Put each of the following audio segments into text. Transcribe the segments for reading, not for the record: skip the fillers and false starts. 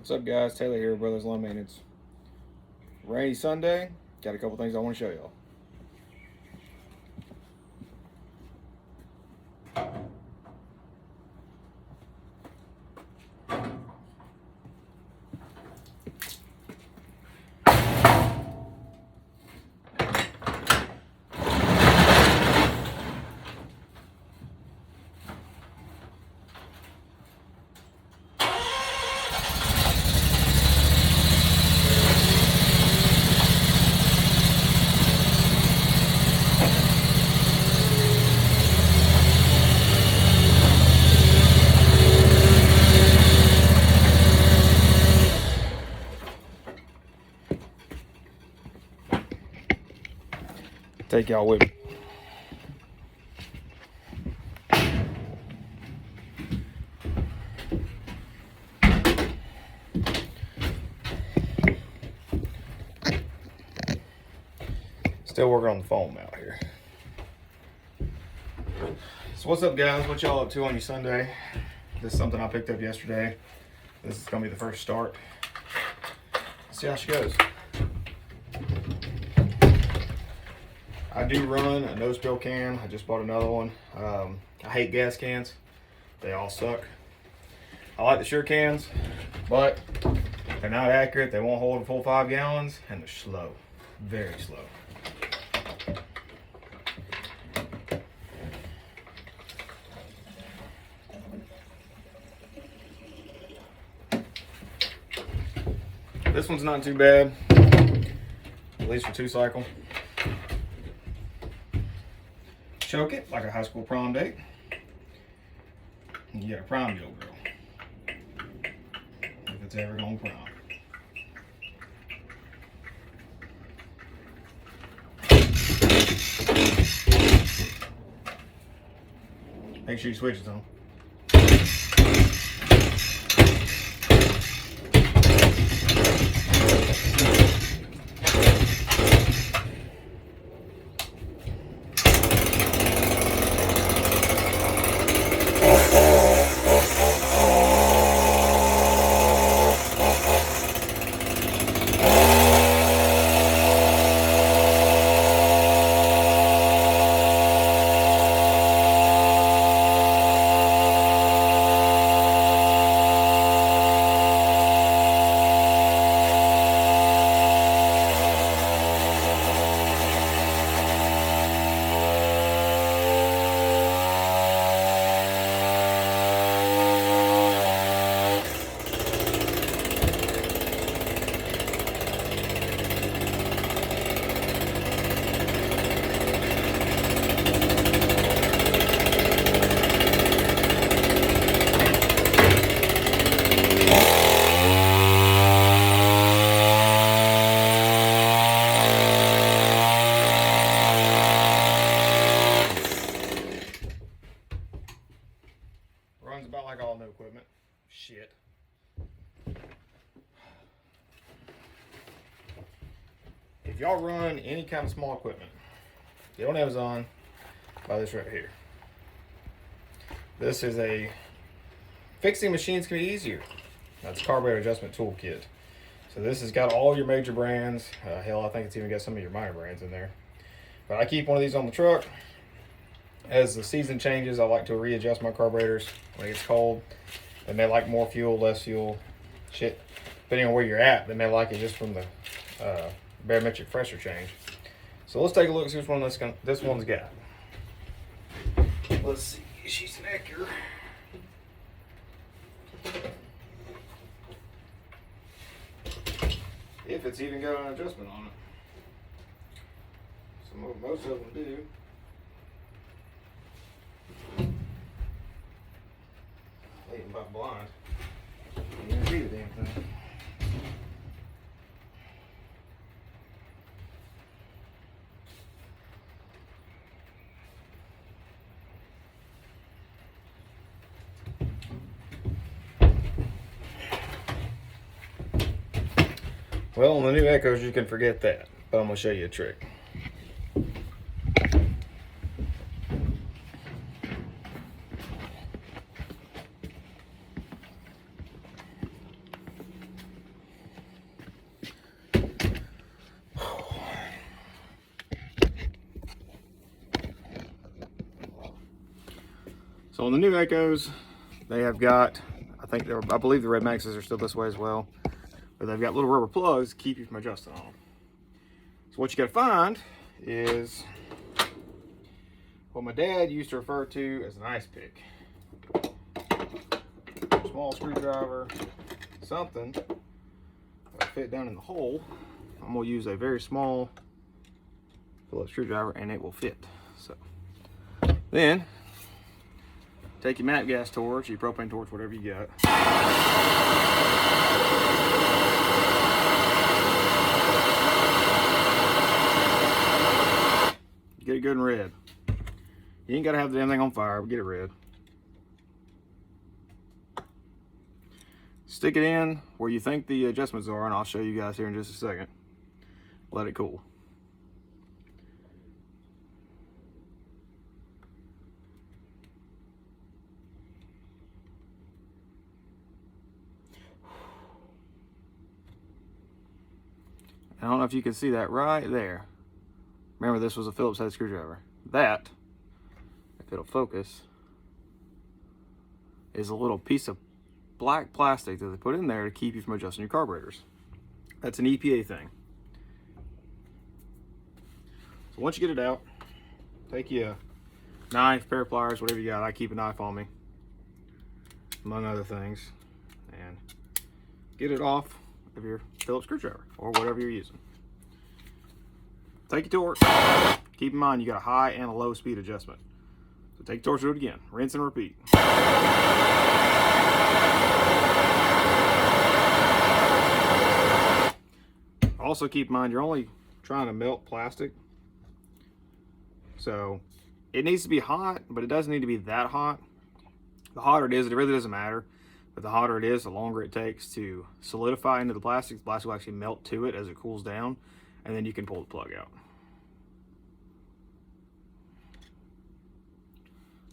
What's up, guys? Taylor here, Brothers Lawn Maintenance. Rainy Sunday. Got a couple things I want to show y'all. Take y'all with me. Still working on the foam out here. So what's up, guys? What y'all up to on your Sunday? This is something I picked up yesterday. This is gonna be the first start. Let's see how she goes. I do run a no spill can. I just bought another one. I hate gas cans. They all suck. I like the Sure cans, but they're not accurate. They won't hold a full 5 gallons, and they're slow, very slow. This one's not too bad, at least for 2-cycle. Choke it like a high school prom date. You get a prom your girl, if it's ever going prom. Make sure you switch it on. Runs about like all new equipment. Shit. If y'all run any kind of small equipment, get on Amazon, buy this right here. This is a fixing machines can be easier. That's a carburetor adjustment toolkit. So this has got all your major brands. Hell, I think it's even got some of your minor brands in there. But I keep one of these on the truck. As the season changes, I like to readjust my carburetors when it gets cold. They may like more fuel, less fuel, shit. Depending on where you're at, they may like it just from the barometric pressure change. So let's take a look and see which one this one's got. Let's see, she's an Ecker. If it's even got an adjustment on it. Most of them do. Leading by blind. You can't see the damn thing. Well, on the new Echoes, you can forget that, but I'm going to show you a trick. So on the new Echoes, they have got, I believe the Red Maxes are still this way as well, but they've got little rubber plugs to keep you from adjusting on them. So what you gotta find is what my dad used to refer to as an ice pick. Small screwdriver, something that'll fit down in the hole. I'm gonna use a very small Phillips screwdriver and it will fit. So then take your MAP gas torch, your propane torch, whatever you got. Get it good and red. You ain't gotta have the damn thing on fire, but get it red. Stick it in where you think the adjustments are, and I'll show you guys here in just a second. Let it cool. I don't know if you can see that right there. Remember, this was a Phillips head screwdriver. That, if it'll focus, is a little piece of black plastic that they put in there to keep you from adjusting your carburetors. That's an EPA thing. So once you get it out, take you a knife, pair of pliers, whatever you got. I keep a knife on me, among other things, and get it off of your Phillips screwdriver or whatever you're using. Take your torch. Keep in mind you got a high and a low speed adjustment. So take your torch, do it again. Rinse and repeat. Also keep in mind you're only trying to melt plastic. So it needs to be hot, but it doesn't need to be that hot. The hotter it is, it really doesn't matter. But the hotter it is, the longer it takes to solidify into the plastic. The plastic will actually melt to it as it cools down, and then you can pull the plug out.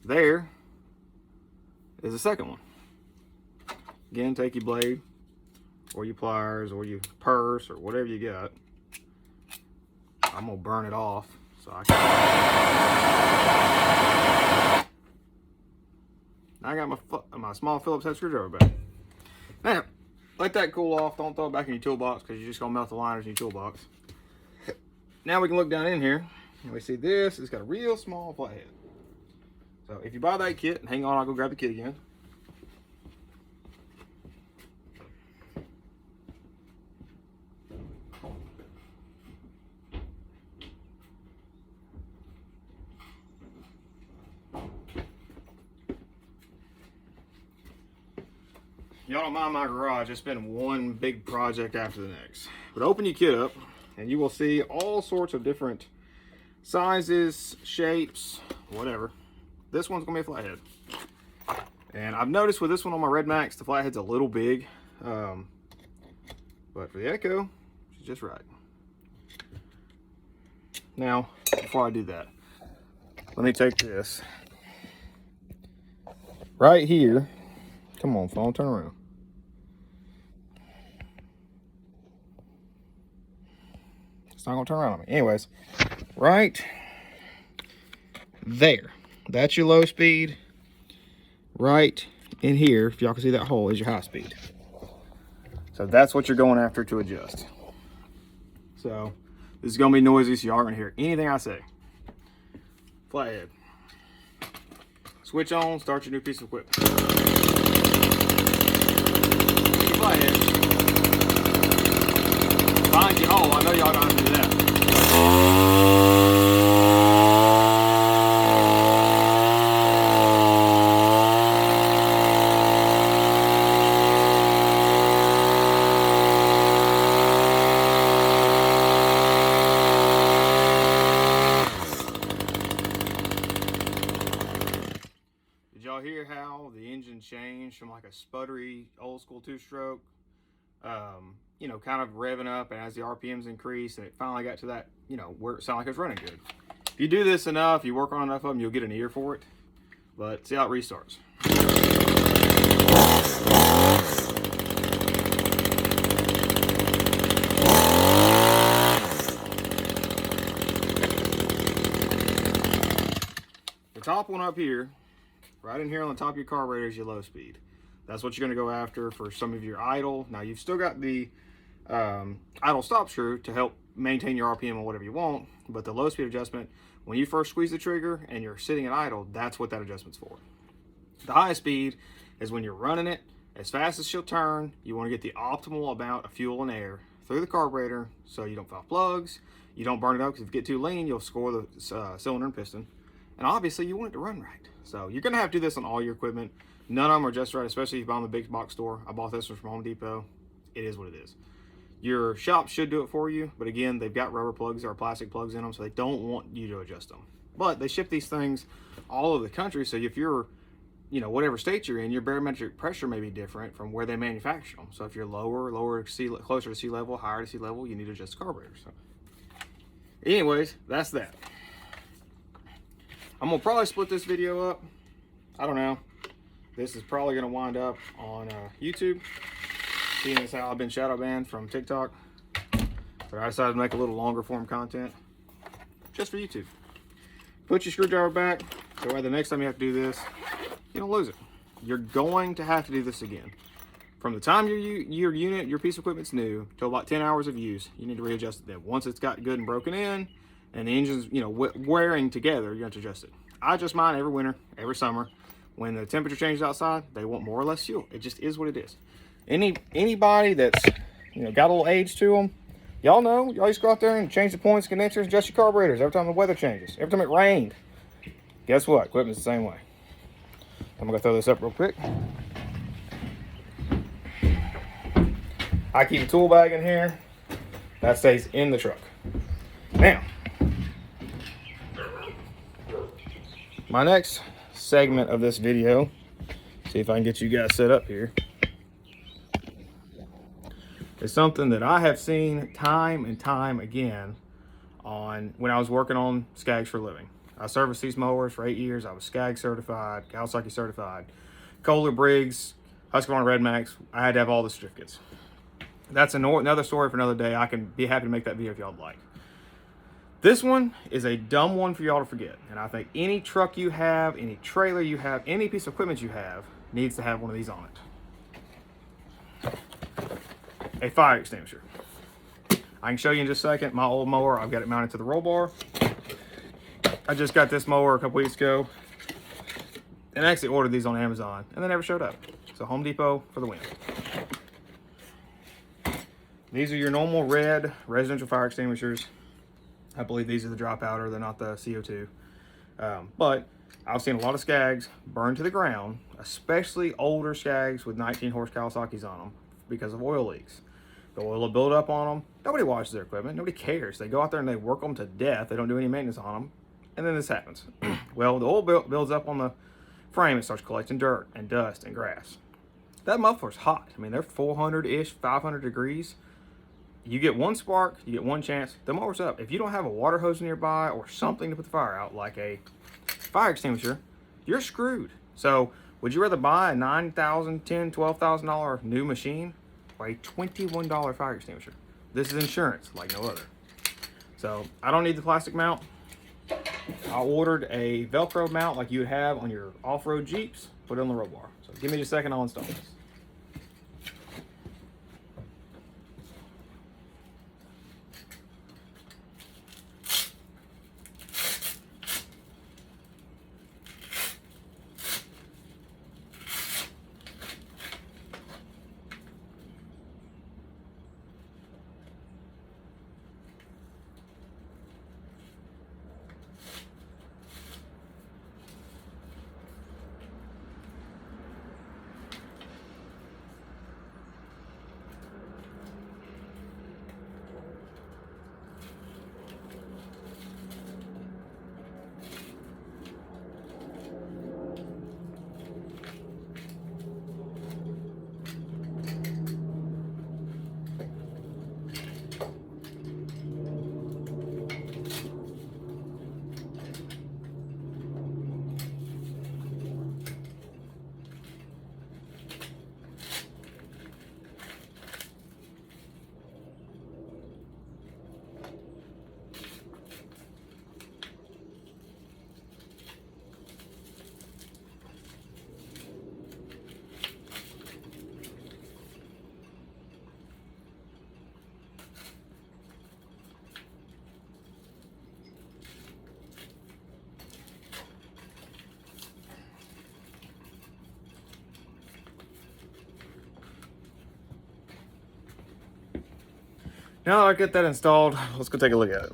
There is the second one. Again, take your blade or your pliers or your purse or whatever you got. I'm gonna burn it off so I can. Now I got my small Phillips head screwdriver back. Now, let that cool off. Don't throw it back in your toolbox because you're just gonna melt the liners in your toolbox. Now we can look down in here and we see this. It's got a real small flathead. So if you buy that kit, hang on, I'll go grab the kit again. Y'all don't mind my garage, it's been one big project after the next. But open your kit up and you will see all sorts of different sizes, shapes, whatever. This one's gonna be a flathead. And I've noticed with this one on my Red Max, the flathead's a little big. But for the Echo, she's just right. Now, before I do that, let me take this. Right here, come on phone, turn around. It's not gonna turn around on me. Anyways, right there. That's your low speed. Right in here, if y'all can see that hole, is your high speed. So that's what you're going after to adjust. So this is gonna be noisy, so y'all aren't gonna hear anything I say. Flathead. Switch on, start your new piece of equipment. Flathead. Find your hole. I know y'all don't have to do that. Y'all hear how the engine changed from like a sputtery old school two-stroke, you know, kind of revving up, and as the RPMs increased and it finally got to that, you know, where it sounded like it was running good. If you do this enough, you work on enough of them, you'll get an ear for it. But see how it restarts. The top one up here, right in here on the top of your carburetor is your low speed. That's what you're going to go after for some of your idle. Now you've still got the idle stop screw to help maintain your RPM or whatever you want, but the low speed adjustment, when you first squeeze the trigger and you're sitting at idle, that's what that adjustment's for. The high speed is when you're running it as fast as she'll turn. You want to get the optimal amount of fuel and air through the carburetor so you don't foul plugs, you don't burn it up, because if you get too lean, you'll score the cylinder and piston. And obviously you want it to run right. So you're gonna have to do this on all your equipment. None of them are just right, especially if you buy them in the big box store. I bought this one from Home Depot. It is what it is. Your shop should do it for you, but again, they've got rubber plugs or plastic plugs in them, so they don't want you to adjust them. But they ship these things all over the country, so if you're, whatever state you're in, your barometric pressure may be different from where they manufacture them. So if you're closer to sea level, higher to sea level, you need to adjust the carburetor. So anyways, that's that. I'm gonna probably split this video up. I don't know. This is probably gonna wind up on YouTube, seeing as how I've been shadow banned from TikTok. But I decided to make a little longer form content just for YouTube. Put your screwdriver back, so the next time you have to do this, you don't lose it. You're going to have to do this again. From the time your piece of equipment's new till about 10 hours of use, you need to readjust it then. Once it's got good and broken in, and the engine's wearing together, you have to adjust it. I adjust mine every winter, every summer. When the temperature changes outside, they want more or less fuel. It just is what it is. Anybody that's got a little age to them, y'all know, y'all used to go out there and change the points, condensers, adjust your carburetors every time the weather changes, every time it rained. Guess what? Equipment's the same way. I'm gonna throw this up real quick. I keep a tool bag in here. That stays in the truck. Now, my next segment of this video, see if I can get you guys set up here, is something that I have seen time and time again on when I was working on Skags for a living. I serviced these mowers for 8 years. I was Skag certified, Kawasaki certified, Kohler Briggs, Husqvarna Red Max. I had to have all the certificates. That's another story for another day. I can be happy to make that video if y'all would like. This one is a dumb one for y'all to forget. And I think any truck you have, any trailer you have, any piece of equipment you have needs to have one of these on it. A fire extinguisher. I can show you in just a second. My old mower, I've got it mounted to the roll bar. I just got this mower a couple weeks ago and I actually ordered these on Amazon and they never showed up. So Home Depot for the win. These are your normal red residential fire extinguishers. I believe these are the dry powder, they're not the CO2. But I've seen a lot of Skags burn to the ground, especially older Skags with 19 horse Kawasaki's on them because of oil leaks. The oil will build up on them. Nobody washes their equipment, nobody cares. They go out there and they work them to death. They don't do any maintenance on them. And then this happens. Well, the oil builds up on the frame and starts collecting dirt and dust and grass. That muffler's hot. I mean, they're 400-ish, 500 degrees. You get one spark, you get one chance, the mower's up. If you don't have a water hose nearby or something to put the fire out, like a fire extinguisher, you're screwed. So would you rather buy a $9,000, $10,000, $12,000 new machine or a $21 fire extinguisher? This is insurance like no other. So I don't need the plastic mount. I ordered a Velcro mount like you would have on your off-road Jeeps, put it on the roll bar. So give me just a second, I'll install this. Now that I get that installed, let's go take a look at it.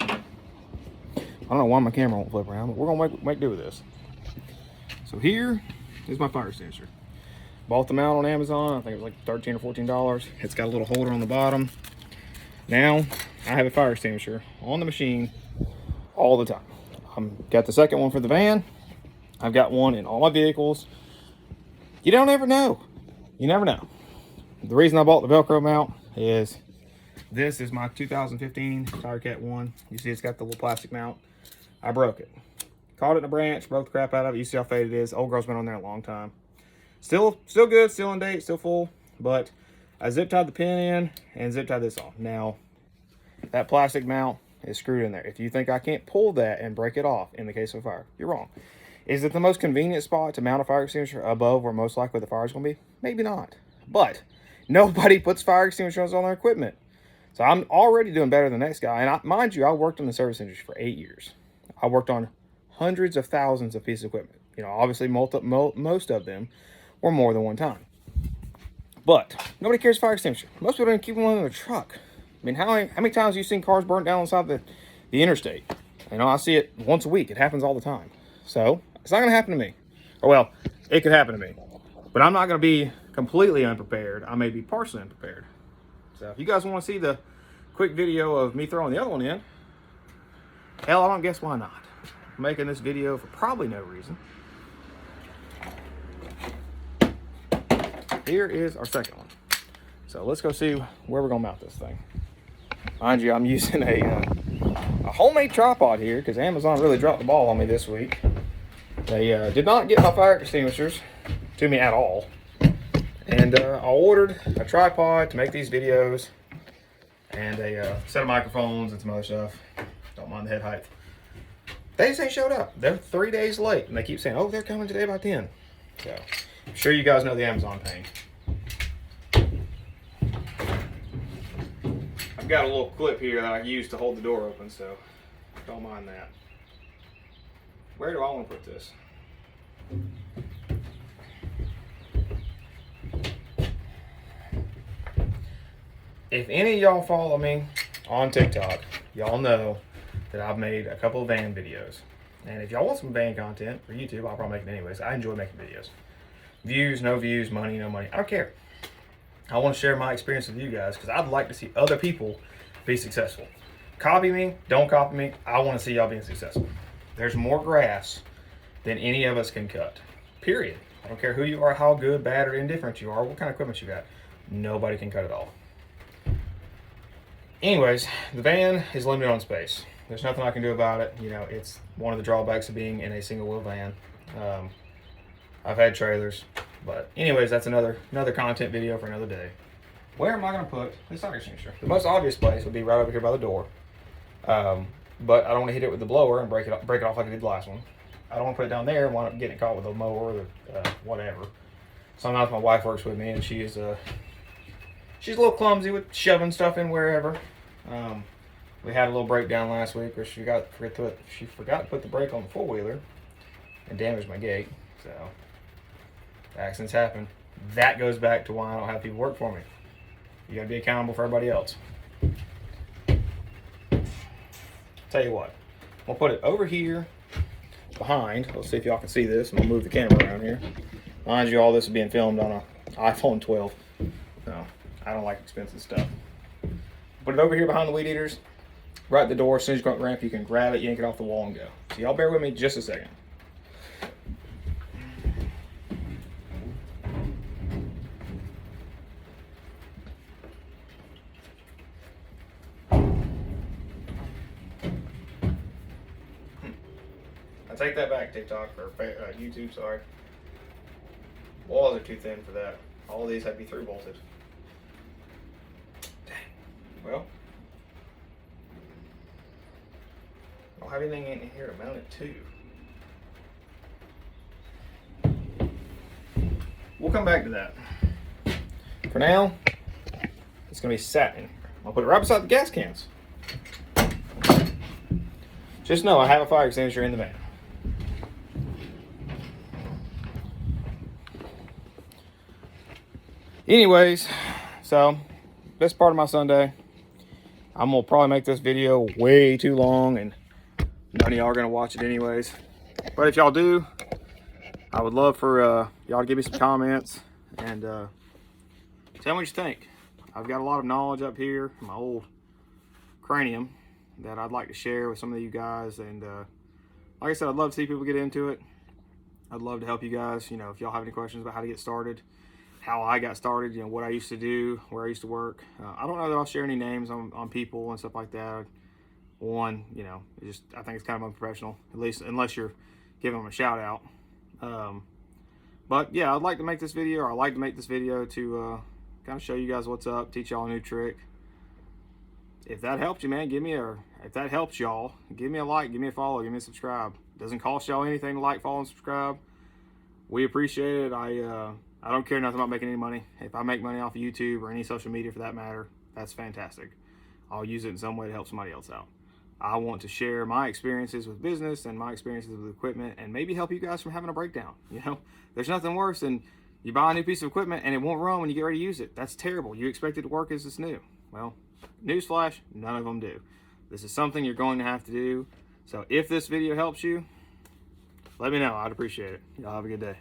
I don't know why my camera won't flip around, but we're gonna make do with this. So here is my fire extinguisher. Bought them out on Amazon. I think it was like $13 or $14. It's got a little holder on the bottom. Now I have a fire extinguisher on the machine all the time. Got the second one for the van. I've got one in all my vehicles. You don't ever know. You never know. The reason I bought the Velcro mount is this is my 2015 Tirecat 1. You see it's got the little plastic mount. I broke it. Caught it in a branch, broke the crap out of it. You see how faded it is. Old girl's been on there a long time. Still good, still in date, still full. But I zip tied the pin in and zip tied this on. Now, that plastic mount is screwed in there. If you think I can't pull that and break it off in the case of a fire, you're wrong. Is it the most convenient spot to mount a fire extinguisher above where most likely the fire is going to be? Maybe not. But nobody puts fire extinguishers on their equipment. So I'm already doing better than the next guy. And mind you, I worked in the service industry for 8 years. I worked on hundreds of thousands of pieces of equipment. You know, obviously most of them were more than one time. But nobody carries fire extinguisher. Most people don't keep one in their truck. I mean, how many times have you seen cars burnt down on the side of the interstate? You know, I see it once a week. It happens all the time. So it's not going to happen to me. Or well, it could happen to me. But I'm not going to be completely unprepared. I may be partially unprepared. So if you guys want to see the quick video of me throwing the other one in, hell, I don't guess why not. I'm making this video for probably no reason. Here is our second one. So let's go see where we're gonna mount this thing. Mind you, I'm using a homemade tripod here because Amazon really dropped the ball on me this week. They did not get my fire extinguishers to me at all. And I ordered a tripod to make these videos and a set of microphones and some other stuff. Don't mind the head height. They just ain't showed up. They're 3 days late and they keep saying, oh, they're coming today by 10. So I'm sure you guys know the Amazon pain. I've got a little clip here that I use to hold the door open, so don't mind that. Where do I want to put this? If any of y'all follow me on TikTok, y'all know that I've made a couple of van videos. And if y'all want some van content for YouTube, I'll probably make it anyways. I enjoy making videos. Views, no views, money, no money. I don't care. I want to share my experience with you guys because I'd like to see other people be successful. Copy me, don't copy me. I want to see y'all being successful. There's more grass than any of us can cut. Period. I don't care who you are, how good, bad, or indifferent you are, what kind of equipment you got. Nobody can cut it all. Anyways, the van is limited on space. There's nothing I can do about it. You know, it's one of the drawbacks of being in a single wheel van. I've had trailers, but anyways, that's another content video for another day. Where am I going to put this fire extinguisher? The most obvious place would be right over here by the door. But I don't want to hit it with the blower and break it off like I did the last one. I don't want to put it down there and wind up getting caught with a mower or whatever. Sometimes my wife works with me and she's a little clumsy with shoving stuff in wherever. We had a little breakdown last week where she forgot to put the brake on the four-wheeler and damaged my gate. So accidents happen. That goes back to why I don't have people work for me. You gotta be accountable for everybody else. Tell you what, I'm gonna put it over here behind. Let's see if y'all can see this. I'm gonna move the camera around here. Mind you, all this is being filmed on an iPhone 12. So I don't like expensive stuff. Put it over here behind the weed eaters, right at the door. As soon as you go up the ramp, you can grab it, yank it off the wall, and go. So y'all bear with me just a second. I take that back, TikTok, or YouTube, sorry. Walls are too thin for that. All of these have to be through bolted. Dang. Well, I don't have anything in here to mount it to. We'll come back to that. For now, it's going to be sat in here. I'll put it right beside the gas cans. Just know I have a fire extinguisher in the van. Anyways, so this part of my Sunday. I'm gonna probably make this video way too long, and none of y'all are gonna watch it anyways. But if y'all do, I would love for y'all to give me some comments and tell me what you think. I've got a lot of knowledge up here, my old cranium, that I'd like to share with some of you guys. And like I said, I'd love to see people get into it. I'd love to help you guys. You know, if y'all have any questions about how to get started, how I got started, you know, what I used to do, where I used to work. I don't know that I'll share any names on people and stuff like that. One, you know, I think it's kind of unprofessional, at least unless you're giving them a shout out. But yeah, I'd like to make this video, or I like to make this video to kind of show you guys what's up, teach y'all a new trick. If that helped you, man, if that helps y'all, give me a like, give me a follow, give me a subscribe. It doesn't cost y'all anything to like, follow, and subscribe. We appreciate it. I don't care nothing about making any money. If I make money off of YouTube or any social media for that matter, that's fantastic. I'll use it in some way to help somebody else out. I want to share my experiences with business and my experiences with equipment, and maybe help you guys from having a breakdown. You know, there's nothing worse than you buy a new piece of equipment and it won't run when you get ready to use it. That's terrible. You expect it to work as it's new. Well, newsflash, none of them do. This is something you're going to have to do. So if this video helps you, let me know. I'd appreciate it. Y'all have a good day.